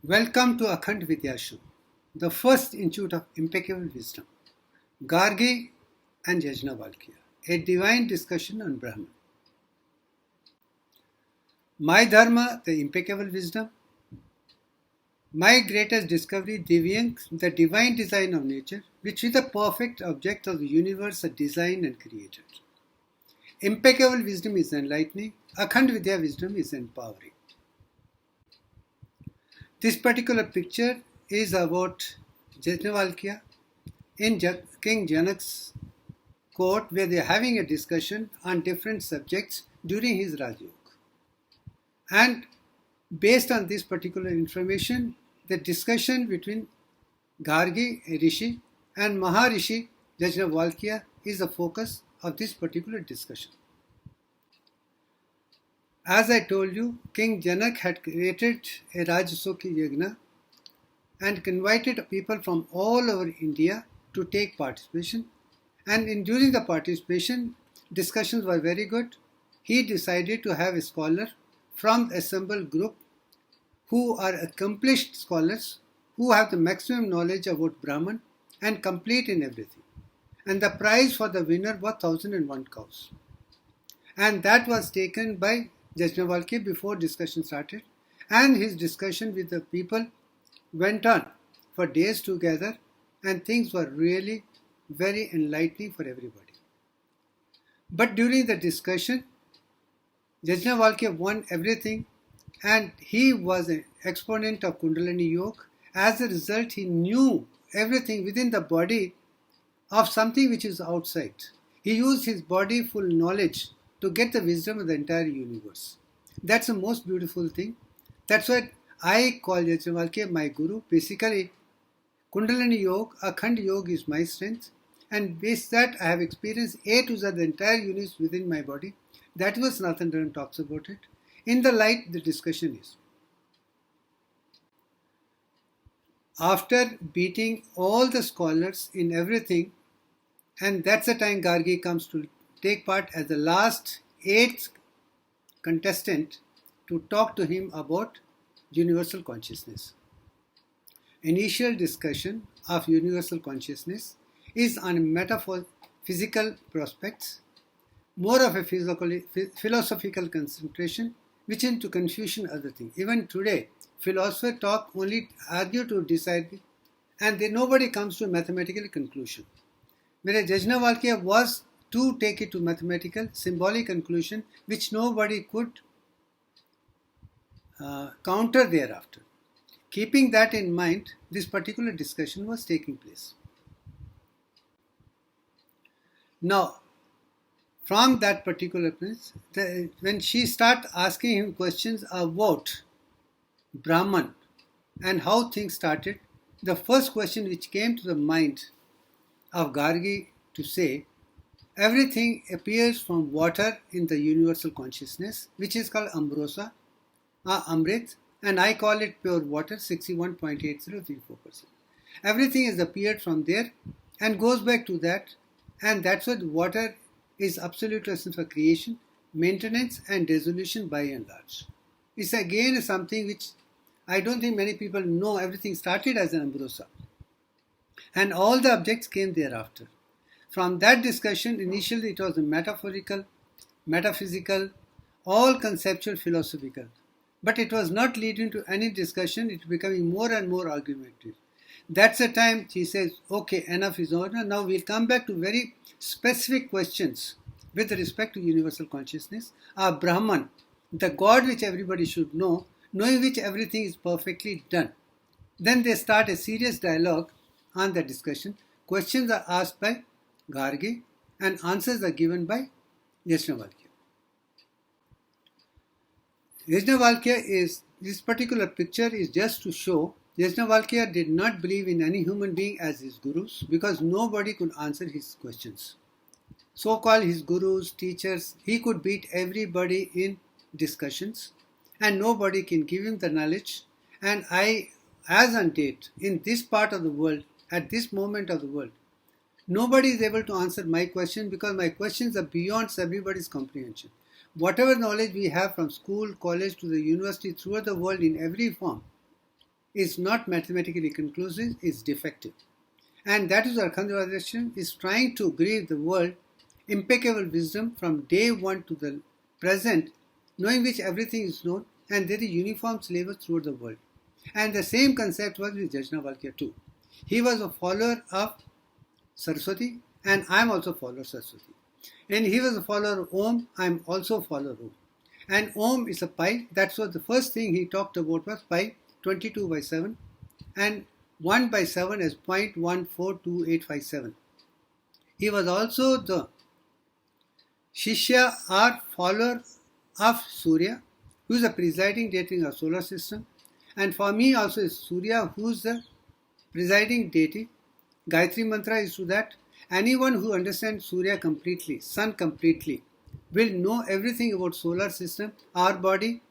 Welcome to Akhand Bharat, the first institute of impeccable wisdom. Gargi and Yajnavalkya, a divine discussion on Brahman. My dharma, the impeccable wisdom. My greatest discovery, Divyang, the divine design of nature, which is the perfect object of the universe designed and created. Impeccable wisdom is enlightening, Akhand Vidya wisdom is empowering. This particular picture is about Yajnavalkya in King Janak's court, where they are having a discussion on different subjects during his Rajyog. And based on this particular information, the discussion between Gargi, a Rishi, and Maharishi Yajnavalkya is the focus of this particular discussion. As I told you, King Janak had created a Rajasuki Yajna and invited people from all over India to take participation. And during the participation, discussions were very good. He decided to have a scholar from the assembled group who are accomplished scholars who have the maximum knowledge about Brahman and complete in everything. And the prize for the winner was 1001 cows. And that was taken by Yajnavalkya before discussion started, and his discussion with the people went on for days together, and things were really very enlightening for everybody. But during the discussion, Yajnavalkya won everything, and he was an exponent of Kundalini Yoga. As a result, he knew everything within the body of something which is outside. He used his body full knowledge to get the wisdom of the entire universe. That's the most beautiful thing. That's what I call Yajnavalkya my guru. Basically, Kundalini Yoga, Akhand Yoga is my strength, and based that I have experienced A to Z, the entire universe within my body. That was Nathan talks about it. In the light, the discussion is. After beating all the scholars in everything, and that's the time Gargi comes to take part as the last 8th contestant to talk to him about universal consciousness. Initial discussion of universal consciousness is on metaphysical prospects, more of a philosophical concentration, which into confusion other thing. Even today, philosophers talk only argue to decide, and nobody comes to a mathematical conclusion. Whereas Yajnavalkya was to take it to mathematical, symbolic conclusion, which nobody could counter thereafter. Keeping that in mind, this particular discussion was taking place. Now, from that particular place, when she started asking him questions about Brahman and how things started, the first question which came to the mind of Gargi to say, everything appears from water in the universal consciousness, which is called ambrosa, amrit, and I call it pure water, 61.8034%. Everything has appeared from there and goes back to that, and that's what water is absolute essence for creation, maintenance, and dissolution by and large. It's again something which I don't think many people know. Everything started as an ambrosa, and all the objects came thereafter. From that discussion, initially it was a metaphorical, metaphysical, all conceptual, philosophical. But it was not leading to any discussion, it becoming more and more argumentative. That's the time she says, okay, enough is over. Now we'll come back to very specific questions with respect to universal consciousness. Brahman, the God which everybody should know, knowing which everything is perfectly done. Then they start a serious dialogue on the discussion. Questions are asked by Gargi and answers are given by Yajnavalkya. This particular picture is just to show Yajnavalkya did not believe in any human being as his gurus because nobody could answer his questions. So-called his gurus, teachers, he could beat everybody in discussions and nobody can give him the knowledge. And as on date, in this part of the world, at this moment of the world, nobody is able to answer my question because my questions are beyond everybody's comprehension. Whatever knowledge we have from school, college to the university, throughout the world in every form, is not mathematically conclusive, is defective. And that is Akhand Bharat is trying to give the world impeccable wisdom from day one to the present, knowing which everything is known, and there is uniform syllabus throughout the world. And the same concept was with Yajnavalkya too. He was a follower of Saraswati, and I am also a follower of Saraswati. And he was a follower of Om, I am also a follower of Om. And Om is a pi. That's what the first thing he talked about was pi, 22 by 7, and 1 by 7 is 0.142857. He was also the Shishya or follower of Surya, who is the presiding deity in our solar system. And for me also is Surya, who is the presiding deity. Gayatri Mantra is to that. Anyone who understands Surya completely, Sun completely, will know everything about solar system, our body.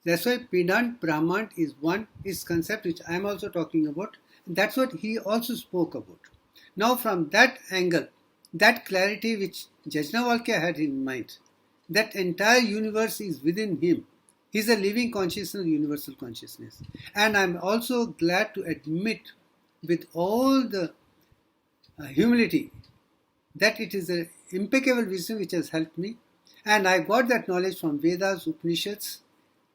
That's why Pindand Brahman is one, is concept which I am also talking about. That's what he also spoke about. Now from that angle, that clarity which Yajnavalkya had in mind, that entire universe is within him. He is a living consciousness, universal consciousness. And I am also glad to admit with all the humility that it is an impeccable wisdom which has helped me, and I got that knowledge from Vedas, Upanishads,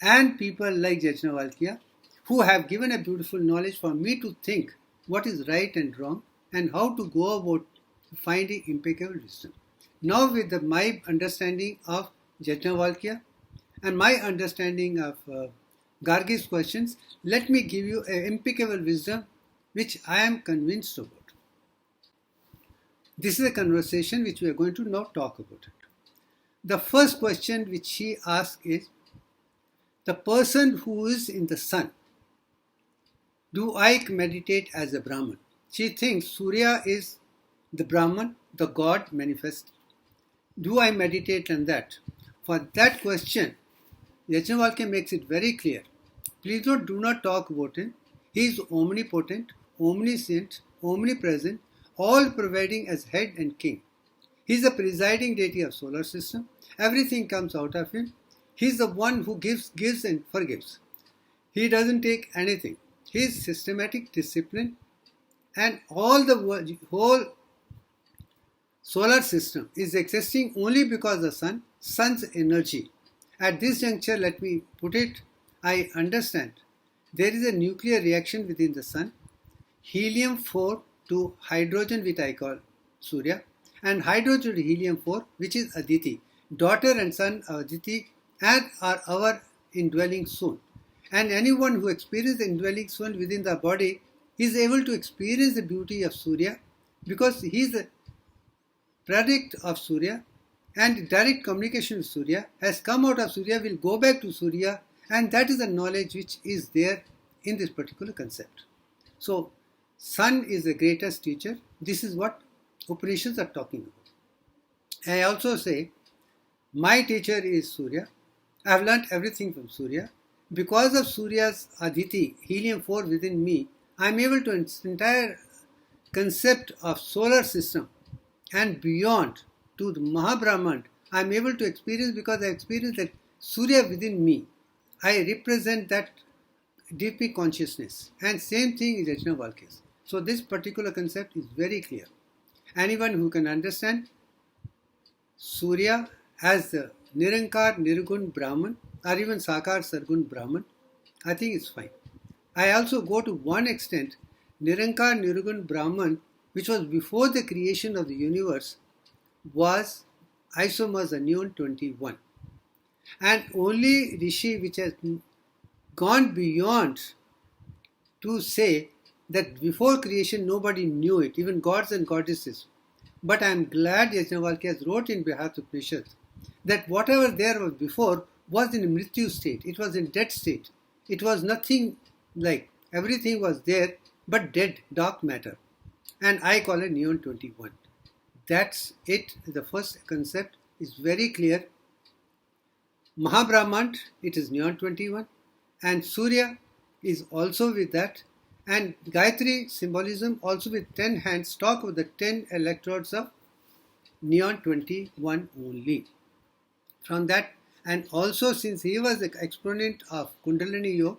and people like Yajnavalkya, who have given a beautiful knowledge for me to think what is right and wrong and how to go about finding impeccable wisdom. Now with my understanding of Yajnavalkya and my understanding of Gargi's questions, let me give you an impeccable wisdom which I am convinced about. This is a conversation which we are going to now talk about. The first question which she asked is, the person who is in the sun, do I meditate as a Brahman? She thinks Surya is the Brahman, the God manifest. Do I meditate on that? For that question, Yajnavalkya makes it very clear. Please do not talk about him. He is omnipotent, omniscient, omnipresent, all providing as head and king. He is the presiding deity of solar system. Everything comes out of him. He is the one who gives and forgives. He doesn't take anything. His systematic discipline and all the whole solar system is existing only because the sun's energy. At this juncture, let me put it, I understand there is a nuclear reaction within the sun, helium-4 to hydrogen, which I call Surya, and hydrogen to helium-4, which is Aditi. Daughter and son of Aditi and are our indwelling soul. And anyone who experiences the indwelling soul within the body is able to experience the beauty of Surya because he is the product of Surya, and direct communication with Surya has come out of Surya, will go back to Surya, and that is the knowledge which is there in this particular concept. So, Sun is the greatest teacher. This is what Upanishads are talking about. I also say, my teacher is Surya. I have learnt everything from Surya. Because of Surya's Aditi, helium-4 within me, I am able to entire concept of solar system and beyond to the Mahabrahman, I am able to experience because I experience that Surya within me. I represent that deeply consciousness. And same thing is Yajnavalkya. So this particular concept is very clear. Anyone who can understand Surya as the Nirakar-Nirgun-Brahman or even Sakar-Sargun-Brahman, I think it's fine. I also go to one extent, Nirakar-Nirgun-Brahman, which was before the creation of the universe, was isomers anion 21. And only Rishi which has gone beyond to say that before creation nobody knew it, even gods and goddesses. But I am glad Yajnavalkya wrote in behalf of Upanishads that whatever there was before was in a mrityu state, it was in dead state. It was nothing like, everything was there but dead, dark matter. And I call it Neon 21. That's it. The first concept is very clear. Mahabrahman, it is Neon 21. And Surya is also with that. And Gayatri symbolism also with 10 hands talk of the 10 electrodes of Neon 21 only. From that, and also since he was the exponent of Kundalini Yoga,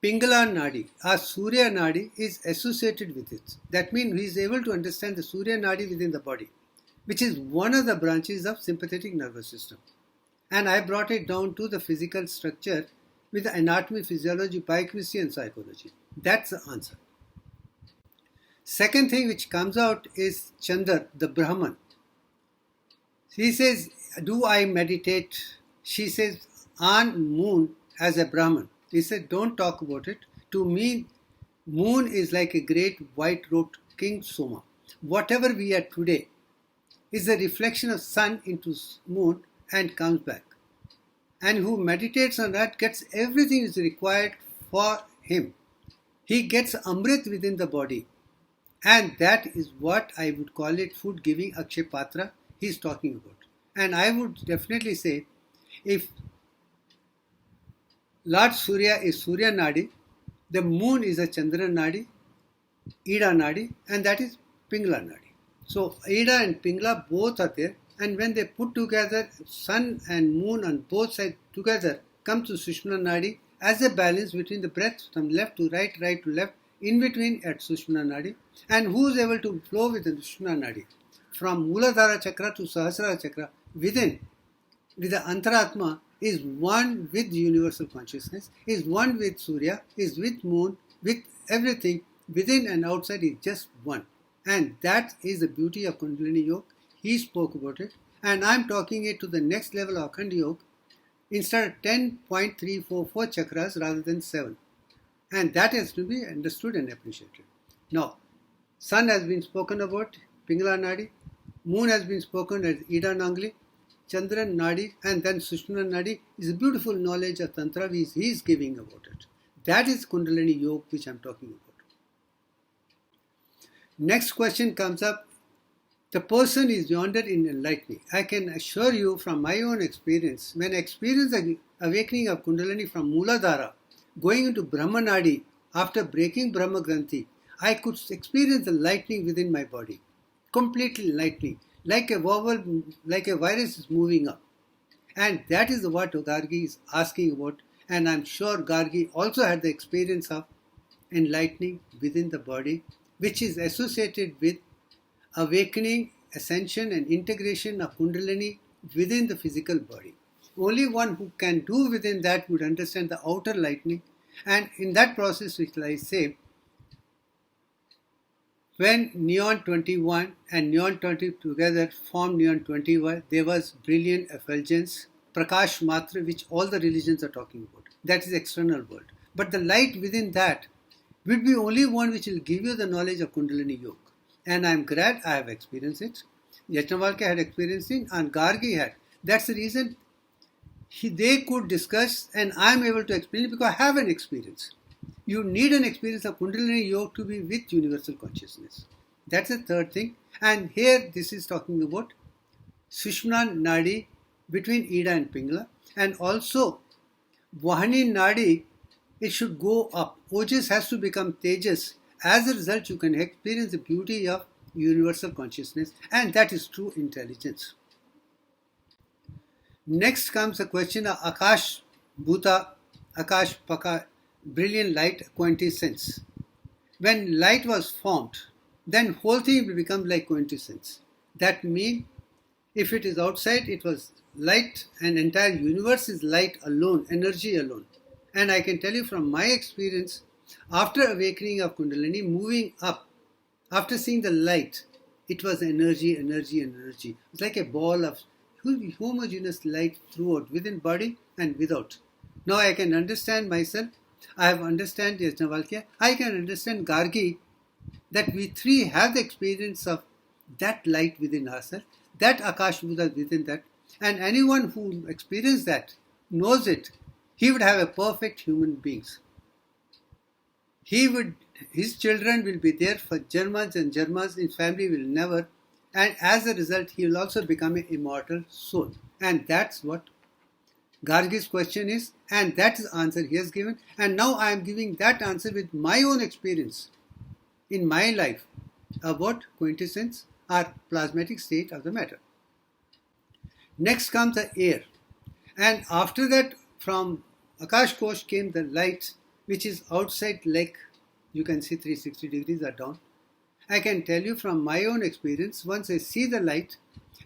Pingala Nadi, or Surya Nadi, is associated with it. That means he is able to understand the Surya Nadi within the body, which is one of the branches of sympathetic nervous system. And I brought it down to the physical structure with the anatomy, physiology, biochemistry and psychology. That's the answer. Second thing which comes out is Chandra, the Brahman. He says, do I meditate? She says, on moon as a Brahman. He said, don't talk about it. To me, moon is like a great white-robed King Soma. Whatever we are today is a reflection of sun into moon and comes back. And who meditates on that gets everything is required for him. He gets Amrit within the body. And that is what I would call it food giving Akshay Patra he is talking about. And I would definitely say, if Lord Surya is Surya Nadi, the moon is a Chandra Nadi, Ida Nadi, and that is Pingala Nadi. So Ida and Pingala both are there, and when they put together, sun and moon on both sides together come to Sushmana Nadi as a balance between the breath from left to right, right to left, in between at Sushmana Nadi. And who is able to flow with the Sushmana Nadi? From Muladhara Chakra to Sahasrara Chakra, within, with the Antaratma, is one with universal consciousness, is one with Surya, is with moon, with everything, within and outside is just one. And that is the beauty of Kundalini Yoga. He spoke about it, and I am talking it to the next level of Akhand Yoga, instead of 10.344 chakras rather than 7. And that has to be understood and appreciated. Now, sun has been spoken about, Pingala Nadi, moon has been spoken as Ida Nangli, Chandran Nadi, and then Sushmana Nadi is a beautiful knowledge of Tantra he is giving about it. That is Kundalini Yoga which I am talking about. Next question comes up. The person is yonder in enlightening. I can assure you from my own experience, when I experienced the awakening of Kundalini from Muladhara, going into Brahmanadi after breaking Brahma Granthi, I could experience the lightning within my body. Completely lightning. Like a vowel, like a virus is moving up. And that is what Gargi is asking about. And I'm sure Gargi also had the experience of enlightening within the body, which is associated with awakening, ascension and integration of Kundalini within the physical body. Only one who can do within that would understand the outer lightning. And in that process, which I say, when Neon 21 and Neon 20 together formed Neon 21, there was brilliant effulgence, Prakash Matra, which all the religions are talking about. That is external world. But the light within that will be only one which will give you the knowledge of Kundalini Yoga. And I am glad I have experienced it. Yajnavalkya had experienced it and Gargi had. That's the reason they could discuss and I am able to explain it because I have an experience. You need an experience of Kundalini Yoga to be with universal consciousness. That's the third thing. And here this is talking about Sushmana Nadi between Ida and Pingala. And also Vahani Nadi, it should go up. Ojas has to become Tejas. As a result, you can experience the beauty of universal consciousness, and that is true intelligence. Next comes the question of Akash Bhuta, Akash Paka, brilliant light quintessence. When light was formed, then whole thing will become like quintessence. That means if it is outside, it was light and entire universe is light alone, energy alone. And I can tell you from my experience, after awakening of Kundalini, moving up, after seeing the light, it was energy, energy, energy. It's like a ball of homogeneous light throughout, within body and without. Now I can understand myself. I have understand Yajnavalkya. I can understand Gargi, that we three have the experience of that light within ourselves, that Akash Buddha within that. And anyone who experienced that, knows it, he would have a perfect human beings. His children will be there for Germans and Germans, his family will never, and as a result, he will also become an immortal soul. And that's what Gargi's question is, and that is the answer he has given. And now I am giving that answer with my own experience in my life about quintessence or plasmatic state of the matter. Next comes the air. And after that, from Akash Kosh came the light, which is outside leg, you can see 360 degrees are down. I can tell you from my own experience, once I see the light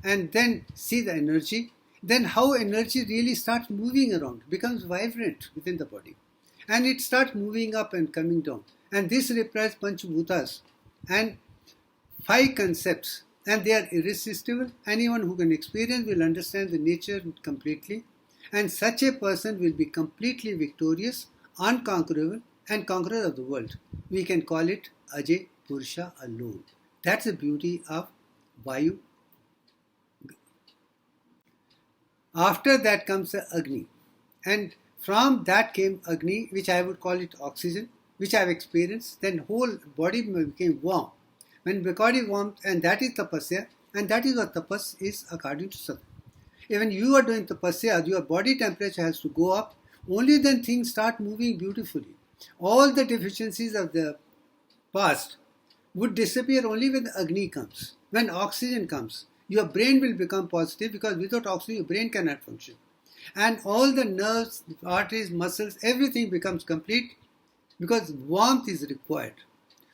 and then see the energy, then how energy really starts moving around, becomes vibrant within the body. And it starts moving up and coming down. And this represents Panchbhutas and 5 concepts. And they are irresistible. Anyone who can experience will understand the nature completely. And such a person will be completely victorious, unconquerable, and conqueror of the world. We can call it Ajay Purusha alone. That's the beauty of Vayu. After that comes the Agni. And from that came Agni, which I would call it oxygen, which I have experienced. Then whole body became warm. When body warmed, and that is tapasya, and that is what tapas is according to Sadhu. Even you are doing tapasya, your body temperature has to go up. Only then things start moving beautifully. All the deficiencies of the past would disappear only when the Agni comes, when oxygen comes. Your brain will become positive because without oxygen your brain cannot function. And all the nerves, arteries, muscles, everything becomes complete because warmth is required.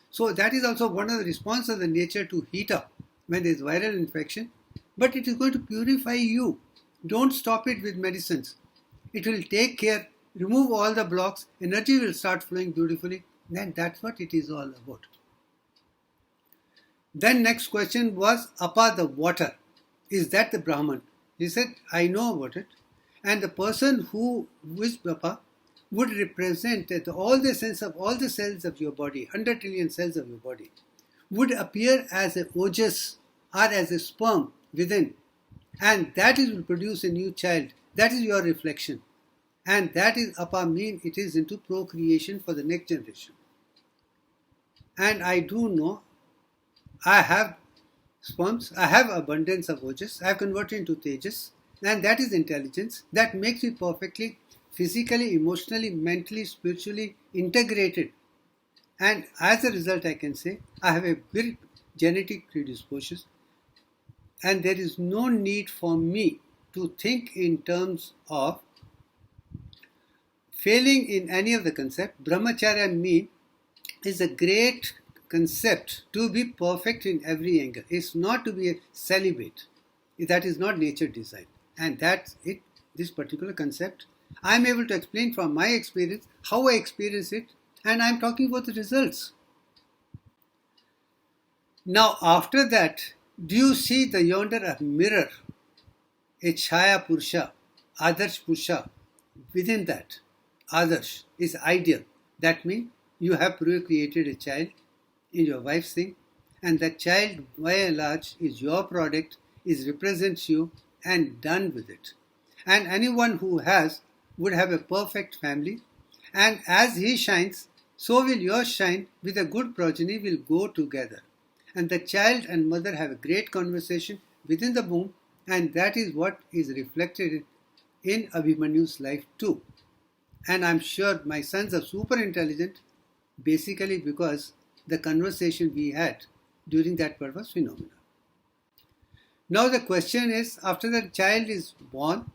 So that is also one of the responses of the nature to heat up when there is viral infection. But it is going to purify you. Don't stop it with medicines. It will take care, remove all the blocks, energy will start flowing beautifully. Then that's what it is all about. Then next question was Apa, the water. Is that the Brahman? He said, I know about it. And the person who is Apa would represent that all the sense of all the cells of your body, 100 trillion cells of your body, would appear as a ojas or as a sperm within. And that is will produce a new child. That is your reflection. And that is Apa mean it is into procreation for the next generation. And I do know, I have sperms, I have abundance of ojas, I have converted into tejas, and that is intelligence that makes me perfectly physically, emotionally, mentally, spiritually integrated. And as a result, I can say I have a very genetic predisposition, and there is no need for me to think in terms of failing in any of the concept. Brahmacharya mean is a great concept to be perfect in every angle. It's not to be a celibate. That is not nature design. And that's it, this particular concept. I'm able to explain from my experience how I experience it, and I'm talking about the results. Now, after that, do you see the yonder a mirror, a Chaya Purusha, Adarsh Purusha? Within that, Adarsh is ideal. That means you have created a child in your wife's thing, and that child, by and large, is your product, represents you, and done with it. And anyone who has would have a perfect family, and as he shines, so will yours shine. With a good progeny will go together. And the child and mother have a great conversation within the womb, and that is what is reflected in Abhimanyu's life too. And I'm sure my sons are super intelligent, basically because the conversation we had during that purpose phenomena. Now the question is, after the child is born,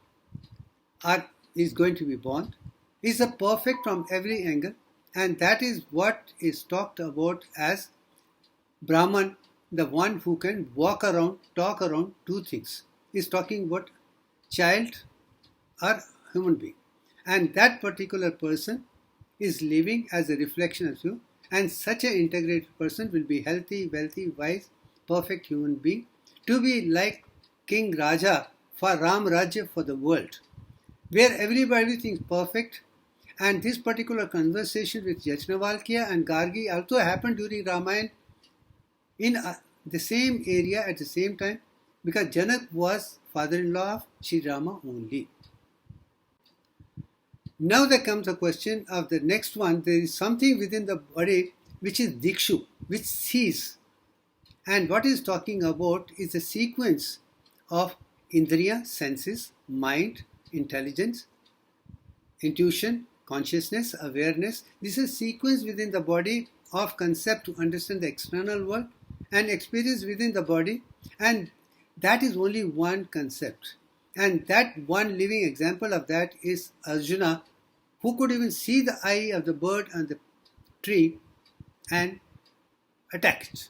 or is going to be born, is a perfect from every angle, and that is what is talked about as Brahman, the one who can walk around, talk around, do things. Is talking about child or human being. And that particular person is living as a reflection of you, and such an integrated person will be healthy, wealthy, wise, perfect human being, to be like King Raja for Ram Rajya for the world, where everybody thinks perfect. And this particular conversation with Yajnavalkya and Gargi also happened during Ramayana in the same area at the same time, because Janak was father-in-law of Sri Rama only. Now there comes the question of the next one. There is something within the body which is Dikshu, which sees. And what is talking about is a sequence of Indriya, senses, mind, intelligence, intuition, consciousness, awareness. This is a sequence within the body of concept to understand the external world and experience within the body, and that is only one concept. And that one living example of that is Arjuna, who could even see the eye of the bird and the tree and attack it.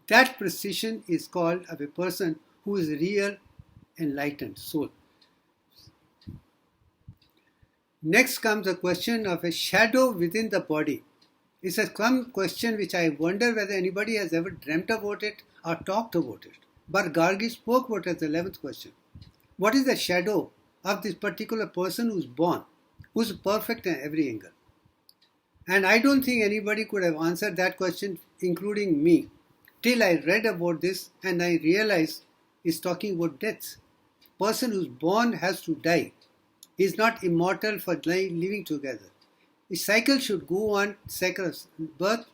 That precision is called of a person who is real enlightened soul. Next comes the question of a shadow within the body. It's a question which I wonder whether anybody has ever dreamt about it or talked about it. But Gargi spoke about it as the 11th question. What is the shadow of this particular person who's born, who's perfect in every angle? And I don't think anybody could have answered that question, including me, till I read about this and I realized it's talking about death. Person who's born has to die. He's not immortal for living together. His cycle should go on, cycle of birth,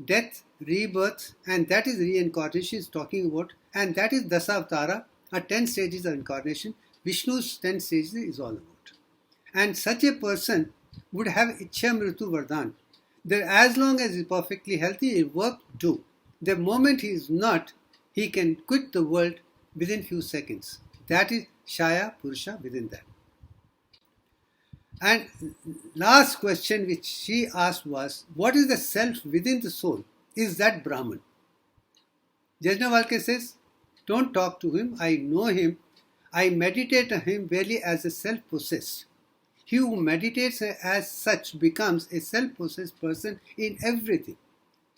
death, rebirth, and that is reincarnation is talking about, and that is Dasavatara, or 10 stages of incarnation. Vishnu's 10 stages is all about. And such a person would have Ichha Mritu Vardhan. That as long as he is perfectly healthy, he will work, do. The moment he is not, he can quit the world within few seconds. That is Shaya Purusha within that. And last question which she asked was, what is the self within the soul? Is that Brahman? Yajnavalkya says, don't talk to him, I know him, I meditate on him merely as a self-possessed. He who meditates as such becomes a self-possessed person in everything.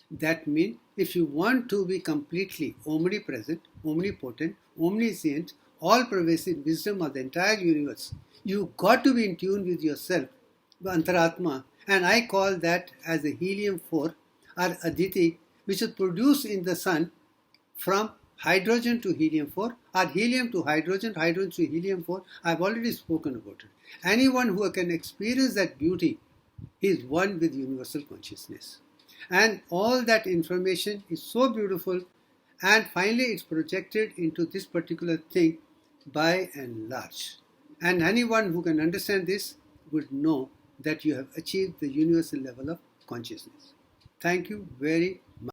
That means if you want to be completely omnipresent, omnipotent, omniscient, all-pervasive wisdom of the entire universe, you got to be in tune with yourself, the Antaratma, and I call that as a helium-4 or Aditi, which is produced in the sun from hydrogen to helium-4 or helium to hydrogen, hydrogen to helium-4. I've already spoken about it. Anyone who can experience that beauty is one with universal consciousness. And all that information is so beautiful, and finally it's projected into this particular thing by and large. And anyone who can understand this would know that you have achieved the universal level of consciousness. Thank you very much.